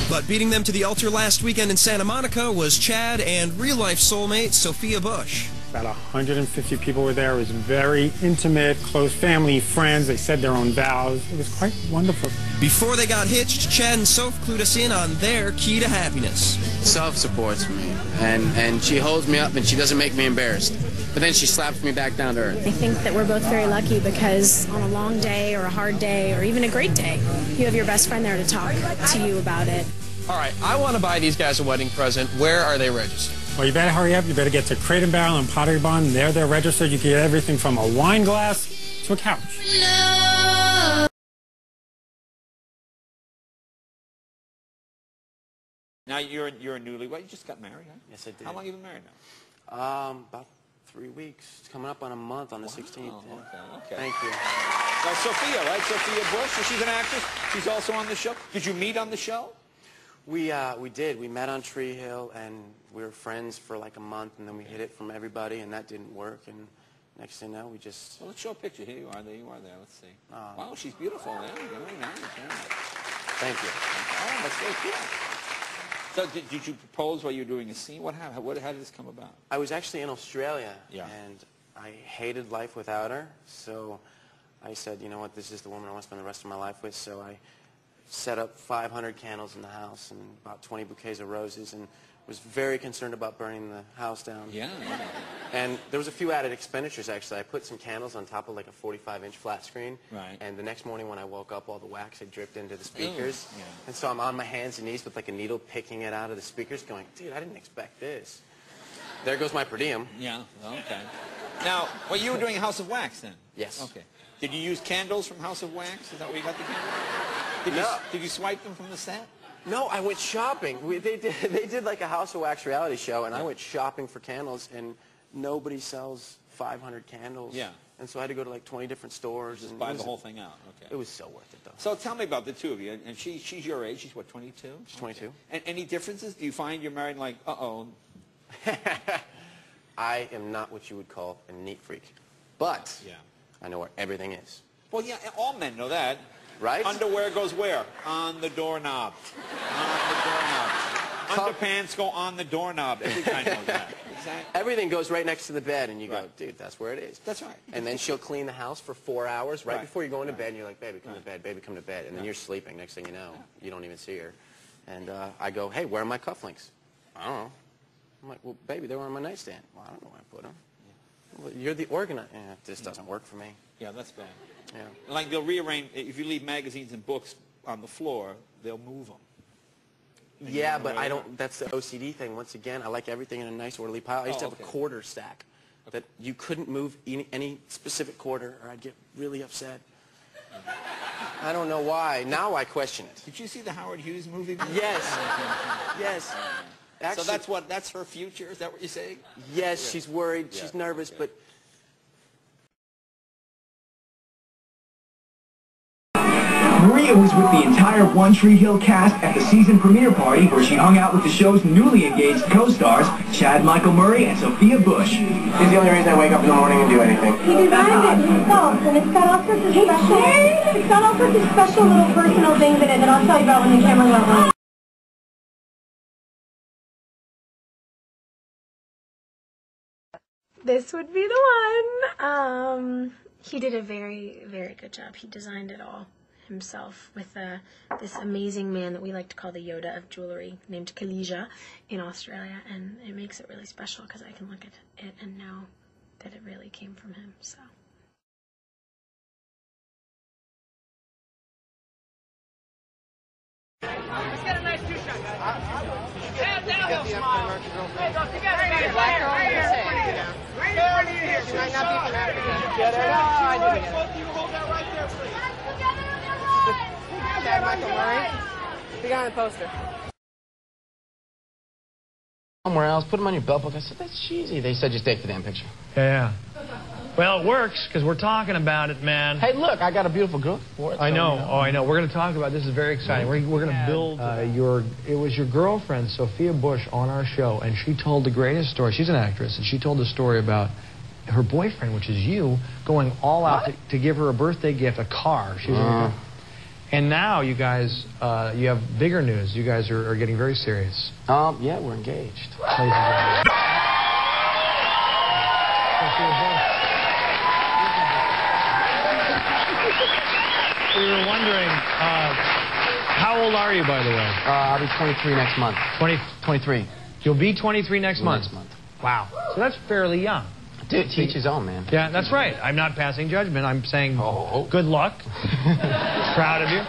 But beating them to the altar last weekend in Santa Monica was Chad and real-life soulmate Sophia Bush. About 150 people were there. It was very intimate, close family, friends. They said their own vows. It was quite wonderful. Before they got hitched, Chad and Soph clued us in on their key to happiness. Soph supports me, and she holds me up and she doesn't make me embarrassed. But then she slaps me back down to earth. I think that we're both very lucky because on a long day or a hard day or even a great day, you have your best friend there to talk to you about it. All right, I want to buy these guys a wedding present. Where are they registered? Well, you better hurry up. You better get to Crate and Barrel and Pottery Barn. They're registered. You can get everything from a wine glass to a couch. Now you're a newlywed. You just got married, huh? Yes, I did. How long have you been married now? About 3 weeks. It's coming up on a month on the 16th. Okay. Thank you. Now Sophia, right? Sophia Bush. She's an actress. She's also on the show. Did you meet on the show? We did. We met on Tree Hill, and we were friends for like a month, and then we hid it from everybody, and that didn't work. And next thing you know, we just... Well, let's show a picture. Here you are. There you are there. Let's see. Wow, she's beautiful, man. Very nice. Yeah. Thank you. Oh, that's very cool. So did you propose while you were doing a scene? What happened? How did this come about? I was actually in Australia, yeah, and I hated life without her. So I said, you know what, this is the woman I want to spend the rest of my life with. So I set up 500 candles in the house and about 20 bouquets of roses, and was very concerned about burning the house down. Yeah. And there was a few added expenditures, actually. I put some candles on top of like a 45-inch flat screen. Right. And the next morning when I woke up, all the wax had dripped into the speakers. Ooh, yeah. And so I'm on my hands and knees with like a needle picking it out of the speakers going, dude, I didn't expect this. There goes my per diem. Yeah, okay. Now, well, you were doing House of Wax then? Yes. Okay. Did you use candles from House of Wax? Is that where you got the candles? No. Did you swipe them from the set? No, I went shopping. They did like a House of Wax reality show, and I went shopping for candles, and nobody sells 500 candles. Yeah. And so I had to go to like 20 different stores. Just buy the whole thing out. Okay. It was so worth it, though. So tell me about the two of you. And she's your age. She's what, 22? She's 22. Okay. And any differences? Do you find you're married like, uh-oh? I am not what you would call a neat freak, but yeah, I know where everything is. Well, yeah, all men know that. Right? Underwear goes where? On the doorknob. On the doorknob. Underpants go on the doorknob. Every guy knows that. Exactly. Everything goes right next to the bed, and you go, dude, that's where it is. That's right. And then she'll clean the house for 4 hours right before you go into bed, and you're like, baby, come to bed, baby, come to bed. And then you're sleeping. Next thing you know, you don't even see her. And I go, hey, where are my cufflinks? I don't know. I'm like, well, baby, they were on my nightstand. Well, I don't know where I put them. Well, you're the organizer. Yeah, this doesn't work for me. Yeah, that's bad. Yeah. Like they'll rearrange, if you leave magazines and books on the floor, they'll move them. Yeah, but I don't, that's the OCD thing. Once again, I like everything in a nice orderly pile. I used to have a quarter stack that you couldn't move any specific quarter or I'd get really upset. I don't know why. Now I question it. Did you see the Howard Hughes movie? Yes. Yes. Actually, so that's her future? Is that what you're saying? Yes, yeah. She's worried. Yeah. She's nervous, but... Maria was with the entire One Tree Hill cast at the season premiere party where she hung out with the show's newly engaged co-stars, Chad Michael Murray and Sophia Bush. He's the only reason I wake up in the morning and do anything. He designed it himself, and it's got all sorts of special, it's got all sorts of special little personal things in it that I'll tell you about when the camera went on. This would be the one. He did a very, very good job. He designed it all himself with this amazing man that we like to call the Yoda of jewelry named Kalija in Australia, and it makes it really special because I can look at it and know that it really came from him. So. Let's get a nice two-shot, guys. Head down, he'll smile. Hey, go together, guys. Black girl, right here. She might not be from Africa. Get it out. Both of you hold that right there, please. Chad Michael Murray. The guy on the poster. Somewhere else, put them on your belt book. I said, that's cheesy. They said, just take the damn picture. Yeah. Well, it works, because we're talking about it, man. Hey, look, I got a beautiful girl for it. I know. So, oh, I know. We're going to talk about this. Is very exciting. We're going to build it was your girlfriend, Sophia Bush, on our show, and she told the greatest story. She's an actress, and she told the story about her boyfriend, which is you, going all out to give her a birthday gift, a car. She was And now you guys, you have bigger news. You guys are getting very serious. Yeah, we're engaged. Ladies and gentlemen. We were wondering, how old are you, by the way? I'll be 23 next month. 23. You'll be 23 next month? Next month. Wow. So that's fairly young. Dude, teach his own, man. Yeah, that's right. I'm not passing judgment. I'm saying good luck. Proud of you.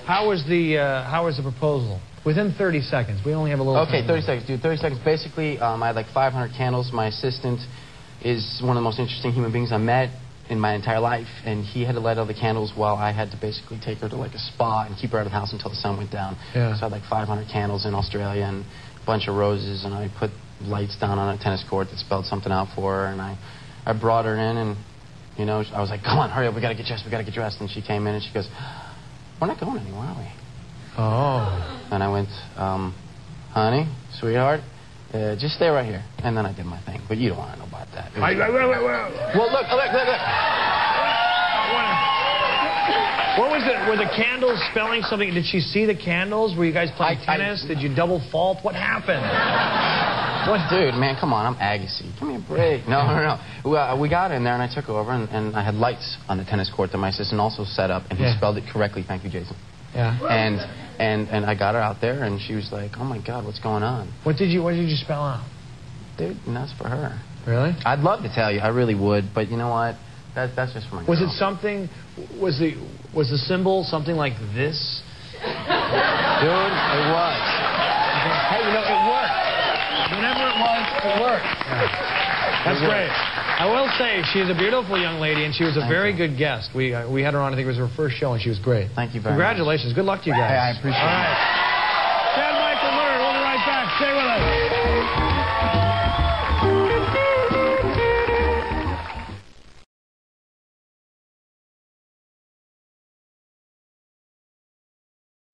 How was the proposal? Within 30 seconds. We only have a little time. 30 seconds, dude. 30 seconds. Basically, I had like 500 candles. My assistant is one of the most interesting human beings I met in my entire life, and he had to light all the candles while I had to basically take her to like a spa and keep her out of the house until the sun went down. Yeah. So I had like 500 candles in Australia and a bunch of roses, and I put lights down on a tennis court that spelled something out for her, and I brought her in, and you know, I was like, come on, hurry up, we gotta get dressed, and she came in and she goes, we're not going anywhere, are we? Oh. And I went, honey, sweetheart, just stay right here. And then I did my thing, but you don't want to know about that. Well, look. What was it? Were the candles spelling something? Did she see the candles? Were you guys playing tennis? Did you double fault? What happened? What, dude, man, come on, I'm Agassi. Give me a break. No. We got in there, and I took over, and I had lights on the tennis court that my assistant also set up, and he spelled it correctly. Thank you, Jason. Yeah. And I got her out there, and she was like, oh, my God, what's going on? What did you spell out? Dude, and that's for her. Really? I'd love to tell you. I really would, but you know what? That's just for my girl. Was it something, was the symbol something like this? Dude, it was. Hey, you know, it worked. Whenever it was, it worked. Yeah. That's great. I will say, she is a beautiful young lady, and she was a very good guest. We had her on, I think it was her first show, and she was great. Thank you very much. Congratulations. Good luck to you guys. Hey, I appreciate it. All right. Chad Michael Murray, we'll be right back. Stay with us.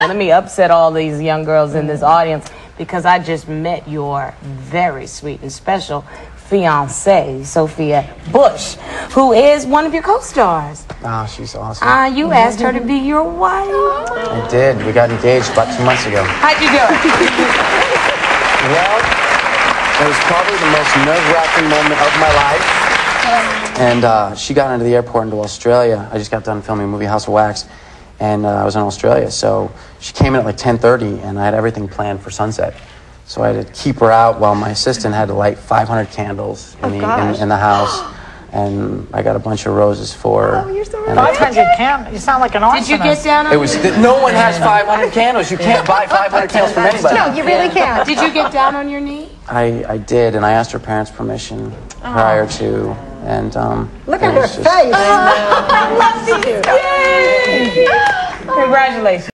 Let me upset all these young girls in this audience because I just met your very sweet and special fiancée, Sophia Bush, who is one of your co-stars. Oh, she's awesome. You asked her to be your wife. I did. We got engaged about 2 months ago. How'd you do it? Well, it was probably the most nerve-wracking moment of my life. And she got into the airport into Australia. I just got done filming a movie, House of Wax. And I was in Australia, so she came in at like 10:30, and I had everything planned for sunset. So I had to keep her out while my assistant had to light 500 candles in the house, and I got a bunch of roses for her. Oh, you're so 500 candles? You sound like an arsonist. Did you get down on no one has 500 candles. You can't buy 500 candles from anybody. No, you really can't. Did you get down on your knee? I did, and I asked her parents' permission prior to, and look at her face. I love these. Yay! Congratulations.